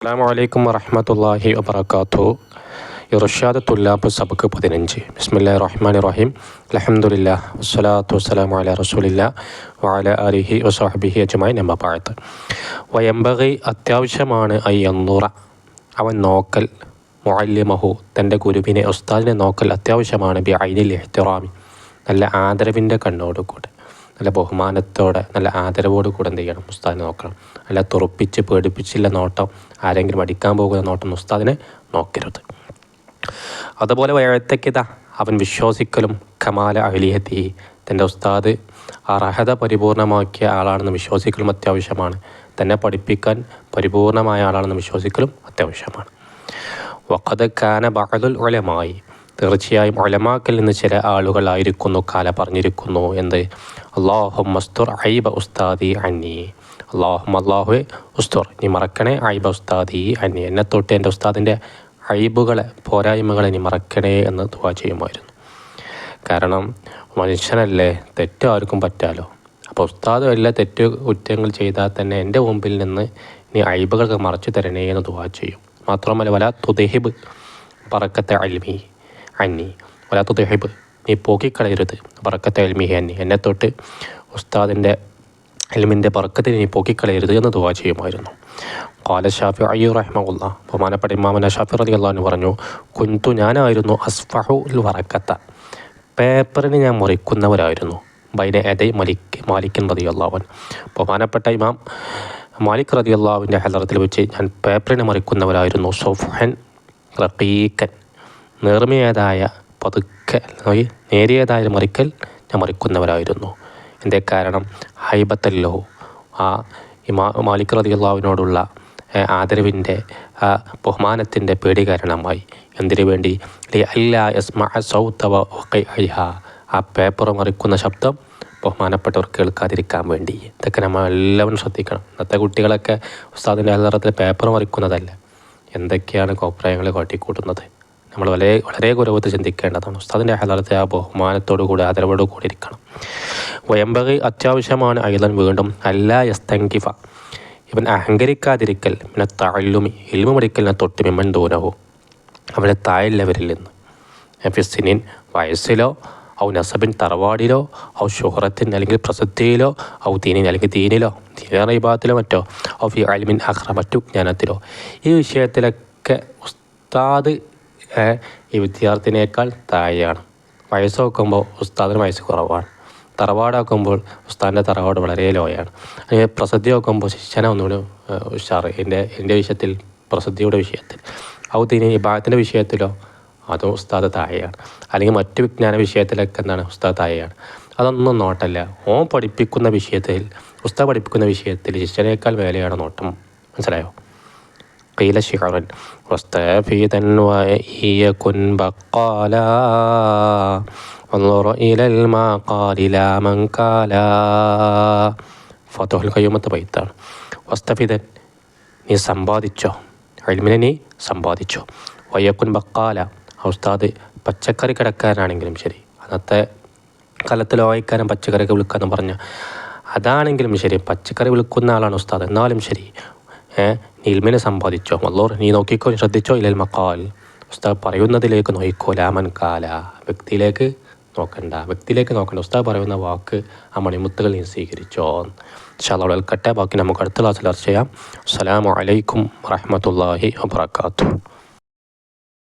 അസ്സലാമു അലൈക്കും വറഹ്മത്തുള്ളാഹി വബറകാതുഹു. ഇർഷാദ് തുല്ലാബ് സബക്ക് 15. ബിസ്മില്ലാഹിർ റഹ്മാനിർ റഹീം. അൽഹംദുലില്ലാഹ് വസ്സലാത്തു വസ്സലാമു അലാ റസൂലില്ലാഹ് വഅലാ ആലിഹി വസഹ്ബിഹി അജ്മഈൻ. അമ്മാ ബഅദ്. വയംബഗി അത്യാവശ്യമാണ് അയ്യൻദുറ അവൻ നോക്കൽ മുഅല്ലിമഹു തൻ്റെ ഗുരുവിനെ ഉസ്താദിനെ നോക്കൽ അത്യാവശ്യമാണ് ബി ഐനിൽ ഇഹ്തിറാമി നല്ല ആദരവിൻ്റെ കണ്ണോടുകൂടെ നല്ല ബഹുമാനത്തോടെ നല്ല ആദരവോട് കൂടെ എന്ത് ചെയ്യണം ഉസ്താദിനെ നോക്കണം. അല്ല തുറപ്പിച്ച് പേടിപ്പിച്ചില്ല നോട്ടം ആരെങ്കിലും അടിക്കാൻ പോകുന്ന നോട്ടം ഉസ്താദിനെ നോക്കരുത്. അതുപോലെ വയഴത്തക്കിത അവൻ വിശ്വസിക്കലും കമാല അഹ്ലിയത്തി തൻ്റെ ഉസ്താദ് അർഹത പരിപൂർണമാക്കിയ ആളാണെന്ന് വിശ്വസിക്കലും അത്യാവശ്യമാണ്. തന്നെ പഠിപ്പിക്കാൻ പരിപൂർണമായ ആളാണെന്ന് വിശ്വസിക്കലും അത്യാവശ്യമാണ്. വഖദ് കാന ബഅദുൽ ഉലമായി തീർച്ചയായും ഉലമാക്കളിൽ നിന്ന് ചില ആളുകളായിരിക്കുന്നു കാല പറഞ്ഞിരിക്കുന്നു എന്ത് അല്ലാഹുമ്മ ഉസ്തുർ ഐബ ഉസ്താദി അന്നി അല്ലാഹുവെ ഉസ്തുർ നീ മറക്കണേ ഐബ ഉസ്താദി അന്നി എന്നെ തൊട്ട് എൻ്റെ ഉസ്താദിൻ്റെ ഐബുകളെ പോരായ്മകളെ നീ മറക്കണേ എന്ന് ദുആ ചെയ്യുമായിരുന്നു. കാരണം മനുഷ്യനല്ലേ, തെറ്റ് ആർക്കും പറ്റാലോ. അപ്പോൾ ഉസ്താദ് എല്ലാ തെറ്റ് കുറ്റങ്ങൾ ചെയ്താൽ തന്നെ എൻ്റെ മുമ്പിൽ നിന്ന് നീ ഐബുകളൊക്കെ മറച്ചു തരണേ എന്ന് ദുആ ചെയ്യും. മാത്രമല്ല വലാ തുദ്ഹിബ് ബറക്കത്തെ ഇൽമി അന്നി വലാ തുദ്ഹിബ് നീ പോക്കിക്കളയരുത് ബറക്കത്തെ ഇൽമി അന്നി എന്നെ തൊട്ട് ഉസ്താദിൻ്റെ ഇൽമിൻ്റെ ബറക്കത്തിന് നീ പോക്കിക്കളയരുത് എന്ന് ദുആ ചെയ്യുമായിരുന്നു. ഖാല ശാഫിഈ റഹിമഹുല്ലാഹ് ബഹുമാനപ്പെട്ട ഇമാമുന ശാഫിഈ റളിയല്ലാഹു അൻഹു പറഞ്ഞു കുൻതു ഞാനായിരുന്നു അസ്ഫഹുൽ വറക്കത്ത പേപ്പറിന് ഞാൻ മുറിക്കുന്നവരായിരുന്നു ബൈന യദൈ മാലിക് റളിയല്ലാഹു അൻഹു ബഹുമാനപ്പെട്ട ഇമാം മാലിക് റളിയല്ലാഹുവിൻ്റെ ഹലറത്തിൽ വെച്ച് ഞാൻ പേപ്പറിന് മുറിക്കുന്നവരായിരുന്നു. സൗഫൻ റഖീഖൻ നേർമയേതായ പതുക്കെ നേരിയതായ മറിക്കൽ ഞാൻ മറിക്കുന്നവരായിരുന്നു. എൻ്റെ കാരണം ഹൈബത്തല്ലോ ആ മാലിക് റളിയല്ലാഹുവിനോടുള്ള ആദരവിൻ്റെ ബഹുമാനത്തിൻ്റെ പേടി കാരണമായി. എന്തിനു വേണ്ടി അല്ലാ യസ്മഅ സൗത വഖൈഅഹ ആ പേപ്പർ മറിക്കുന്ന ശബ്ദം ബഹുമാനപ്പെട്ടവർ കേൾക്കാതിരിക്കാൻ വേണ്ടി. ഇതൊക്കെ നമ്മൾ എല്ലാവരും ശ്രദ്ധിക്കണം. ഇന്നത്തെ കുട്ടികളൊക്കെ ഉസ്താദിൻ്റെ ഹലറത്തിൽ പേപ്പർ മറിക്കുന്നതല്ല എന്തൊക്കെയാണ് കോപ്രായങ്ങൾ കാട്ടിക്കൂട്ടുന്നത്. നമ്മൾ വളരെ ഗൗരവത്തിൽ ചിന്തിക്കേണ്ടതാണ്. ഉസ്താദിൻ്റെ ഹലറത്തെ ആ ബഹുമാനത്തോടു കൂടി ആദരവോടു കൂടി ഇരിക്കണം. വയംബഗി അത്യാവശ്യമാണ് അയ്ളൻ വീണ്ടും അല്ലാ യസ്തൻകിഫ ഇവൻ അഹങ്കരിക്കാതിരിക്കൽ പിന്നെ തഅല്ലുമി ഇൽമു പഠിക്കലിനെ തൊട്ട് മിമ്മൻ ദൂനഹു അവനെ താഴെയുള്ളവരിൽ നിന്ന് ഫിസ്സിനിൻ വയസ്സിലോ ഔ നസബിൻ തറവാടിലോ ഔ ഷുഹറത്തിൻ അല്ലെങ്കിൽ പ്രസിദ്ധിയിലോ ഔ ദീനിൻ അല്ലെങ്കിൽ ദീനിലോ ദീനിയുടെ ഇബാദത്തിലോ മറ്റോ ഔ ഫി ഇൽമിൻ അഖ്റ മറ്റു ജ്ഞാനത്തിലോ ഈ വിഷയത്തിലൊക്കെ ഉസ്താദ് ഈ വിദ്യാർത്ഥിനേക്കാൾ താഴെയാണ്. വയസ്സ് നോക്കുമ്പോൾ ഉസ്താദിന് വയസ്സ് കുറവാണ്. തറവാടാക്കുമ്പോൾ ഉസ്താദിൻ്റെ തറവാട് വളരെ ലോയാണ്. പ്രസിദ്ധി നോക്കുമ്പോൾ ശിഷ്യനെ ഒന്നുകൂടി ഉഷാറ് എൻ്റെ വിഷയത്തിൽ പ്രസിദ്ധിയുടെ വിഷയത്തിൽ ഔ ദീനിൻ ഇബാദത്തിൻ്റെ വിഷയത്തിലോ അതും ഉസ്താദ് താഴെയാണ്. അല്ലെങ്കിൽ മറ്റു വിജ്ഞാന വിഷയത്തിലൊക്കെ എന്താണ് ഉസ്താദ് താഴെയാണ്. അതൊന്നും നോട്ടല്ല. ഓൻ പഠിപ്പിക്കുന്ന വിഷയത്തിൽ ഉസ്താദ് പഠിപ്പിക്കുന്ന വിഷയത്തിൽ ശിഷ്യനേക്കാൾ മേലെയാണ് നോട്ടം. മനസ്സിലായോ? قيل شعر واستفيدا وإيكن بقالا وانظر إلى المقال لا من قالا ഫതുഹുൽ ഖയ്യൂമത്തെ ബൈത്താണ്. വസ്തഫിദൻ നീ സമ്പാദിച്ചോ ഇൽമിനെ നീ സമ്പാദിച്ചോ. വയ്യക്കുൻ ബക്കാല ഉസ്താദ് പച്ചക്കറി കടക്കാരനാണെങ്കിലും ശരി അന്നത്തെ കാലത്തിൽ വായിക്കാനും പച്ചക്കറിയൊക്കെ വിൽക്കാന്ന് പറഞ്ഞ അതാണെങ്കിലും ശരി പച്ചക്കറി വിൽക്കുന്ന ആളാണ് ഉസ്താദ് എന്നാലും ശരി ഇൽമിനെ സമ്പാദിച്ചോ. അല്ലാഹ് നീ നോക്കിക്കോ ശ്രദ്ധിച്ചോ ഇലൽ മഖാൽ ഉസ്താദ് പറയുന്നതിലേക്ക് നോക്കിക്കോ ലാമൻ കാല വ്യക്തിയിലേക്ക് നോക്കണ്ട ഉസ്താദ് പറയുന്ന വാക്ക് ആ മണിമുത്തുകൾ നീ സ്വീകരിച്ചോ. ഇൻഷാ അല്ലാഹ് കേൾക്കട്ടെ. ബാക്കി നമുക്ക് അടുത്ത ക്ലാസ്സിൽ ചർച്ച ചെയ്യാം. അസ്സലാമു അലൈക്കും വറഹ്മത്തുള്ളാഹി വബറകാതുഹു.